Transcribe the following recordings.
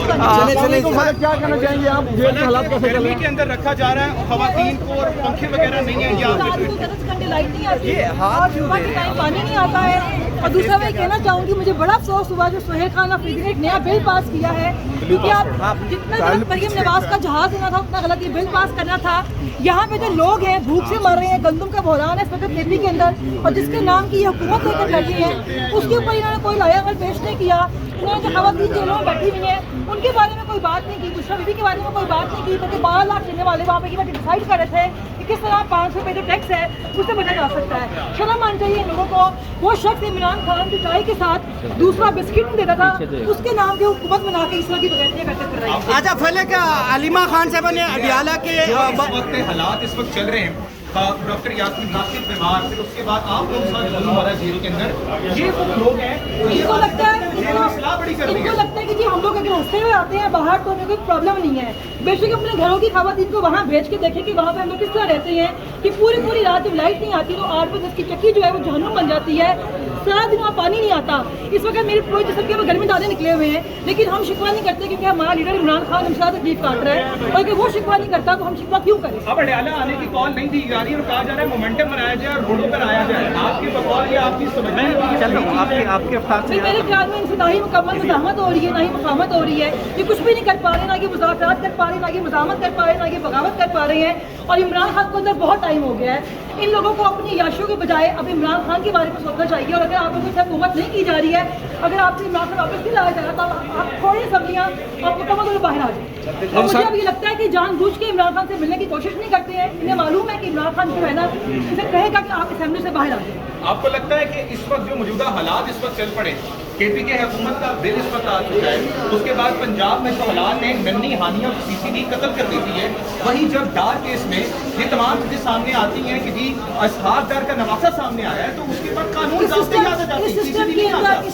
کیا کہنا چاہیں گے آپ؟ حالات کیسے چل رہے ہیں؟ کے اندر رکھا جا رہا ہے خواتین کو اور پنکھے وغیرہ نہیں ہیں یہاں گھنٹے لائٹ نہیں آتی ہے اور صبح کے ٹائم پانی نہیں آتا ہے. اور دوسرا میں کہنا چاہوں گی مجھے بڑا افسوس ہوا جو سہیل خان افریدی نے ایک نیا بل پاس کیا ہے, کیونکہ آپ جتنا غلط مریم نواز کا جہاز دینا تھا اتنا غلط یہ بل پاس کرنا تھا. یہاں پہ جو لوگ ہیں بھوک سے مر رہے ہیں, گندم کا بحران ہے اس وقت دہلی کے اندر, اور جس کے نام کی یہ حکومت لے کر چل رہی ہے اس کے اوپر انہوں نے کوئی لایا عمل پیش نہیں کیا. انہوں نے جو خواتین جیلوں میں بیٹھی ہوئی ہیں ان کے بارے میں کوئی بات نہیں کی, بشریٰ بی بی کے بارے میں کوئی بات نہیں کی, بلکہ 12 لاکھ چلنے والے وہاں پہ یہ ڈیسائڈ کر رہے تھے کہ کس طرح 500 روپے جو ٹیکس ہے اس سے بچا جا سکتا ہے. شرم آنی چاہیے ان لوگوں کو. وہ شخص عمران خان کی چائے کے ساتھ دوسرا بسکٹ دیتا تھا, اس کے نام کی حکومت بنا کے اس طرح کی بغیرتیاں کر رہی ہے. اچھا فلک علیمہ خان صاحبہ نے اڈیالہ کے وقت حالات اس وقت چل رہے ہیں, ڈاکٹر یاسمین ناصر بیمار, پھر اس کے بعد آپ لوگ ساتھ ہمارا زیرو کے اندر یہ وہ لوگ ہیں ان کو لگتا ہے کہ جی ہم لوگ اگر ہنستے ہوئے آتے ہیں باہر تو ہمیں کوئی پرابلم نہیں ہے. بے شک اپنے گھروں کی خواتین کو وہاں بھیج کے دیکھیں کہ وہاں پہ ہم لوگ کس طرح رہتے ہیں, کہ پوری رات جب لائٹ نہیں آتی تو 8 بجے اس کی چکی جو ہے وہ جہنم بن جاتی ہے. سارا دن وہاں پانی نہیں آتا. اس وقت میری پوری جسم کے گھر میں دانے نکلے ہوئے ہیں, لیکن ہم شکوہ نہیں کرتے کیونکہ ہمارا لیڈر عمران خان ہم ساتھ تکلیف کاٹ رہا ہے, اور اگر وہ شکوہ نہیں کرتا تو ہم شکوہ کیوں کریں. اب اڈیالہ آنے کی کال نہیں دی جا رہی اور کہا جا رہا ہے مومنٹم بنایا جائے اور روڈوں پر آیا جائے. آپ کی بقول یہ آپ کی سمجھ میں آپ کے افطار سے میرے خیال میں ان سے نہ ہی مکمل مزاحمت ہو رہی ہے, نہ ہی مفاہمت ہو رہی ہے. یہ کچھ بھی نہیں کر پا رہے, نہ یہ مذاکرات کر پا رہے, نہ یہ مزاحمت کر پا رہے, نہ یہ بغاوت کر پا رہے ہیں. اور عمران خان کو اندر بہت ٹائم ہو گیا ہے. ان لوگوں کو اپنی عیاشیوں کے بجائے اب عمران خان کے بارے میں سوچنا چاہیے. اور اگر آپ لوگوں سے حکومت نہیں کی جا رہی ہے, اگر آپ سے عمران خان واپس نہیں لایا جا رہا تو آپ تھوڑی سبزیاں آپ مکمل طور پر باہر آ جائیں. اور مجھے اب یہ لگتا ہے کہ جان بوجھ کے عمران خان سے ملنے کی کوشش نہیں کرتے ہیں. انہیں معلوم ہے کہ عمران خان جو ہے نا اسے کہے گا کہ آپ اسمبلی سے باہر آ جائیں. آپ کو لگتا ہے کہ اس وقت جو موجودہ حالات اس وقت چل پڑے, کے پی کے حکومت کا بل اس وقت آ چکا ہے, اس کے بعد پنجاب میں جو حالات نے ننی ہانیہ اور سی سی ڈی قتل کر دیتی ہے, وہیں جب ڈار کیس میں یہ تمام چیزیں سامنے آتی ہیں کہ جی اصحاب ڈار کا نواسہ سامنے آیا ہے, تو اس کے بعد قانون اس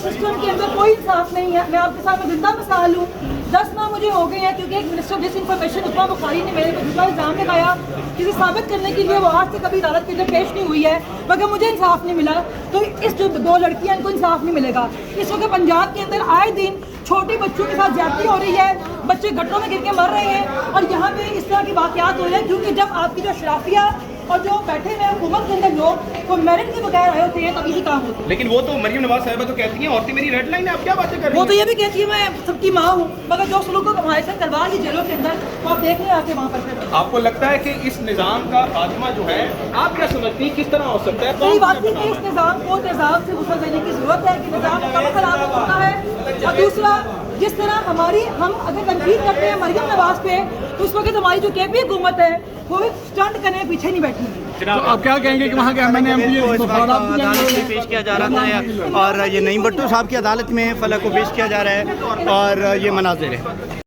سسٹم کے اندر کوئی انصاف نہیں ہے. میں آپ کے سامنے زندہ مثال ہوں. 10 ماہ مجھے ہو گئے ہیں کیونکہ ایک منسٹر ڈس انفارمیشن عثمان بخاری نے میرے کو جھوٹا الزام لگایا, کسی ثابت کرنے کے لیے وہ آج سے کبھی عدالت کے اندر پیش نہیں ہوئی ہے, مگر مجھے انصاف نہیں ملا. تو اس جو 2 لڑکیاں ان کو انصاف نہیں ملے گا. اس وقت پنجاب کے اندر آئے دن چھوٹے بچوں کے ساتھ زیادتی ہو رہی ہے, بچے گٹروں میں گر کے مر رہے ہیں, اور یہاں پہ اس طرح کے واقعات ہو رہے ہیں کیونکہ جب آپ کی جو اشرافیہ اور جو بیٹھے ہوئے حکومت کے اندر لوگ وہ میرٹ کے بغیر آئے ہوتے ہیں تب یہی کام ہوتا ہے. لیکن وہ تو مریم نواز صاحبہ تو کہتی ہیں عورتیں میری ریڈ لائن ہے, آپ کیا باتیں کر رہی ہیں؟ وہ تو یہ بھی کہتی ہے میں سب کی ماں ہوں, مگر جو سلوک کو ہمارے ساتھ کروا لی جیلوں کے اندر وہ آپ دیکھ لیں آ کے وہاں پر. آپ کو لگتا ہے کہ اس نظام کا خاتمہ جو ہے آپ کیا سمجھتی ہیں کس طرح ہو سکتا ہے؟ صحیح بات نہیں کہ اس نظام کو تیزاب سے غسل دینے کی ضرورت ہے کہ نظام کب خراب ہو سکتا ہے. اور دوسرا جس طرح ہم اگر تنقید کرتے ہیں مریم نواز پہ تو اس وقت ہماری جو کے پی حکومت ہے وہ بھی اسٹنٹ کرنے پیچھے نہیں بیٹھی. آپ کیا کہیں گے کہ وہاں کے ایم این اے عدالت میں پیش کیا جا رہا ہے اور یہ نعیم بھٹو صاحب کی عدالت میں فلک کو پیش کیا جا رہا ہے اور یہ مناظر ہے.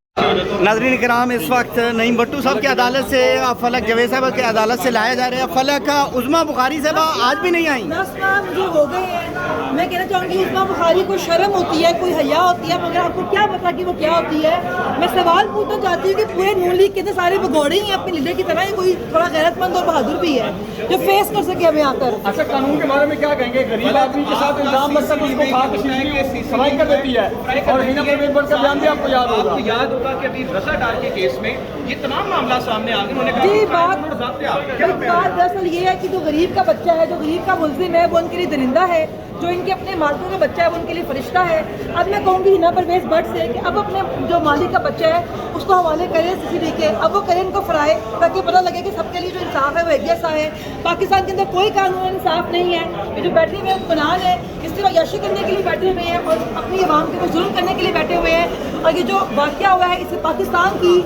ناظرین کرام اس وقت نعیم بھٹو صاحب کی عدالت سے فلک جاوید صاحبہ کی عدالت سے لایا جا رہا ہے. فلک عظمیٰ بخاری صاحبہ آج بھی نہیں آئیں. 10 ماہ مجھے ہو گئے ہیں. میں کہنا چاہوں گی عظمیٰ بخاری کو شرم ہوتی ہے, کوئی حیا ہوتی ہے, مگر آپ کو کیا پتا کہ وہ کیا ہوتی ہے. میں سوال پوچھنا چاہتی ہوں کہ پورے نون لیگ کے اندر سارے بگوڑے ہی ہیں اپنے لیڈر کی طرح, کوئی تھوڑا غیرت مند اور بہادر بھی ہے جو فیس کر سکے ہمیں آ کر. اچھا قانون کے بارے میں کیا کہیں گے؟ غریب آدمی کے ساتھ الزام لگتا ہے اس کو کھا کے سفائی کر دیتی ہے, اور ہینا پروین بٹ کا بیان بھی آپ کو یاد ہوگا کہ ابھی رسا ڈال کے کیس میں یہ تمام معاملات سامنے آ گئے. انہوں نے کہا جی بات دراصل یہ ہے کہ جو غریب کا بچہ ہے, جو غریب کا ملزم ہے وہ ان کے لیے درندہ ہے, جو ان کے اپنے مالکوں کا بچہ ہے وہ ان کے لیے فرشتہ ہے. اب میں کہوں گی ہینا پروین بٹ سے کہ اب اپنے جو مالک کا بچہ ہے اس کو حوالے کریں سی سی ڈی کے, اب وہ کریں ان کو فرائے تاکہ پتہ لگے کہ سب کے لیے جو انصاف ہے وہ ایک جیسا ہے. پاکستان کے اندر کوئی قانون انصاف نہیں ہے. یہ جو بیٹھے ہوئے حکمران ہیں اس سے عیاشی کرنے کے لیے بیٹھے ہوئے ہیں اور اپنی عوام کے ظلم کرنے کے لیے بیٹھے ہوئے ہیں. اور یہ جو واقعہ ہوا ہے اس سے پاکستان کی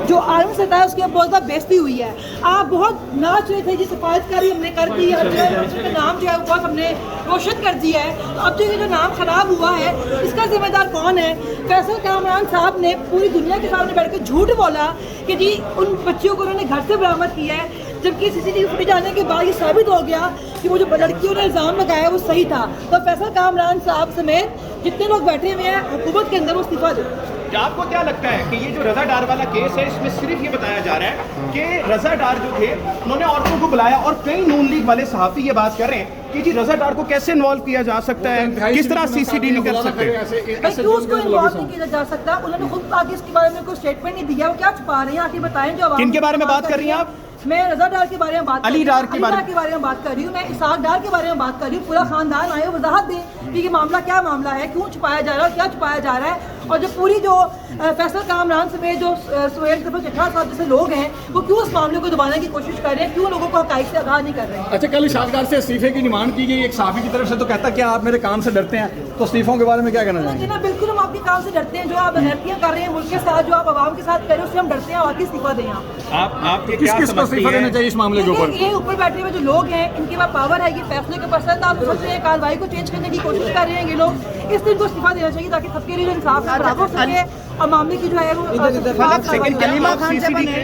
جو عالمی سطح ہے اس کی بہت زیادہ بےزتی ہوئی ہے. آپ بہت ناچ رہے تھے جی سفارت کاری ہم نے کر دی, ہر جگہ کا نام جو ہے وہ بہت ہم نے روشن کر دیا ہے. اب جو یہ جو نام خراب ہوا ہے اس کا ذمہ دار کون ہے؟ فیصل کامران صاحب نے پوری دنیا کے سامنے بیٹھ کے جھوٹ بولا کہ جی ان بچیوں کو انہوں نے گھر سے برآمد کیا ہے, جبکہ سی سی ٹی وی فوٹیج آنے کے بعد یہ ثابت ہو گیا کہ وہ جو لڑکیوں نے الزام لگایا وہ صحیح تھا. تو فیصل کامران صاحب سمیت جتنے لوگ بیٹھے ہوئے ہیں حکومت کے اندر وہ استعفیٰ دیں. کیا آپ کو کیا لگتا ہے کہ یہ جو رضا ڈار والا کیس ہے اس میں صرف یہ بتایا جا رہا ہے کہ رضا ڈار جو تھے انہوں نے عورتوں کو بلایا اور کئی نون لیگ والے صحافی یہ بات کر رہے ہیں کہ جی رضا ڈار کو کیسے انوالو کیا جا سکتا ہے, کس طرح سی سی ڈی نہیں کر سکتے. کیوں اس کو انوالو نہیں کیا جا سکتا؟ انہوں نے خود آگے اس کے بارے میں کوئی اسٹیٹمنٹ نہیں دیا, وہ کیا چھپا رہے ہیں آگے بتائیں. جو کن کے بارے میں بات کر رہی ہیں آپ؟ میں رضا ڈار کے بارے میں بات کر رہی ہوں, علی ڈار کے بارے میں بات کر رہی ہوں, میں اسحاق ڈار کے بارے میں بات کر رہی ہوں. پورا خاندان آئے وضاحت دیں کہ یہ معاملہ کیا معاملہ ہے, کیوں چھپایا جا رہا ہے اور کیا چھپایا جا رہا ہے. اور جو پوری جو فیصل کامران سمیت جو سہیل چٹھا صاحب جیسے لوگ ہیں وہ کیوں اس معاملے کو دبانے کی کوشش کر رہے ہیں, کیوں لوگوں کو حقائق سے آگاہ نہیں کر رہے ہیں. اچھا, کل اسحاق ڈار سے استعفے کی ڈیمانڈ کی گئی ایک صحافی کی طرف سے, تو کہتا کیا آپ میرے کام سے ڈرتے ہیں, تو استعفوں کے بارے میں کیا کہنا چاہیں گے؟ جناب بالکل ہم آپ کے کام سے ڈرتے ہیں, جو آپ غلطیاں کر رہے ہیں ملک کے ساتھ, جو آپ عوام کے ساتھ کر رہے ہیں اس سے ہم ڈرتے ہیں, واقعی استعفیٰ دیں آپ. کس کس کو استعفا دینا چاہیے اس معاملے کے اوپر؟ یہ اوپر بیٹھے ہوئے جو لوگ ہیں ان کے پاس پاور ہے, یہ فیصلے کے پاس ہے, آپ سوچ رہے ہیں کارروائی کو چینج کرنے کی کوشش کر رہے ہیں یہ لوگ, اس دن کو استعفا دینا چاہیے تاکہ سب کے لیے انصاف برابر ہو سکے اور معاملے کی جو ہے کلیمہ خان صاحبہ نے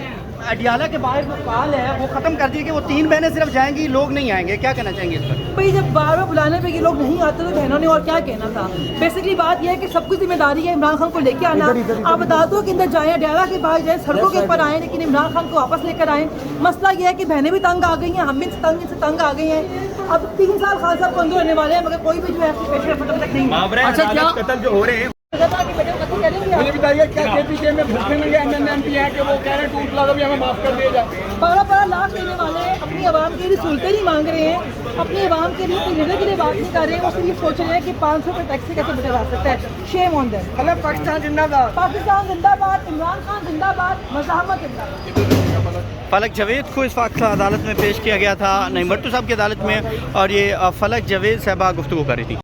اڈیالہ کے باہر جو کال ہے وہ ختم کر دی کہ وہ 3 بہنیں صرف جائیں گی, لوگ نہیں آئیں گے, کیا کہنا چاہیں گے اس پر؟ بھائی جب بار بار بلانے پہ یہ لوگ نہیں آتے تو بہنوں نے اور کیا کہنا تھا. بیسکلی بات یہ ہے کہ سب کی ذمہ داری ہے عمران خان کو لے کے آنا. آپ عدالتوں کے اندر جائیں, اڈیالہ کے باہر جائیں, سڑکوں کے اوپر آئیں, لیکن عمران خان کو واپس لے کر آئیں. مسئلہ یہ ہے کہ بہنیں بھی تنگ آ گئی ہیں, ہم بھی ان سے تنگ آ گئی ہیں. اب 3 سال خان صاحب کو اندر ہونے والے ہیں مگر کوئی بھی جو ہے پیش رفت تک نہیں. اچھا, کیا قتل جو ہو رہے ہیں مجھے بتائیے کیا کے پی کے میں بھوکے میں ایم پی ہیں کہ وہ کہہ رہے ہیں 2 لاکھ بھی ہمیں معاف کر دیا جائے. 12 لاکھ دینے والے اپنی عوام کے لیے سہولتیں نہیں مانگ رہے ہیں, اپنی عوام کے لیے لیڈر کے لیے بات نہیں کر رہے ہیں, وہ صرف یہ سوچ رہے ہیں کہ 500 روپے ٹیکسی کیسے بچا جا سکتا ہے. شیم آن دیم. پاکستان زندہ باد, پاکستان زندہ باد, عمران خان زندہ باد, مزاحمت زندہ باد. فلک جاوید کو اس وقت عدالت میں پیش کیا گیا تھا, نعیم بھٹو صاحب کی عدالت میں, اور یہ فلک جاوید صاحبہ گفتگو کر رہی تھی.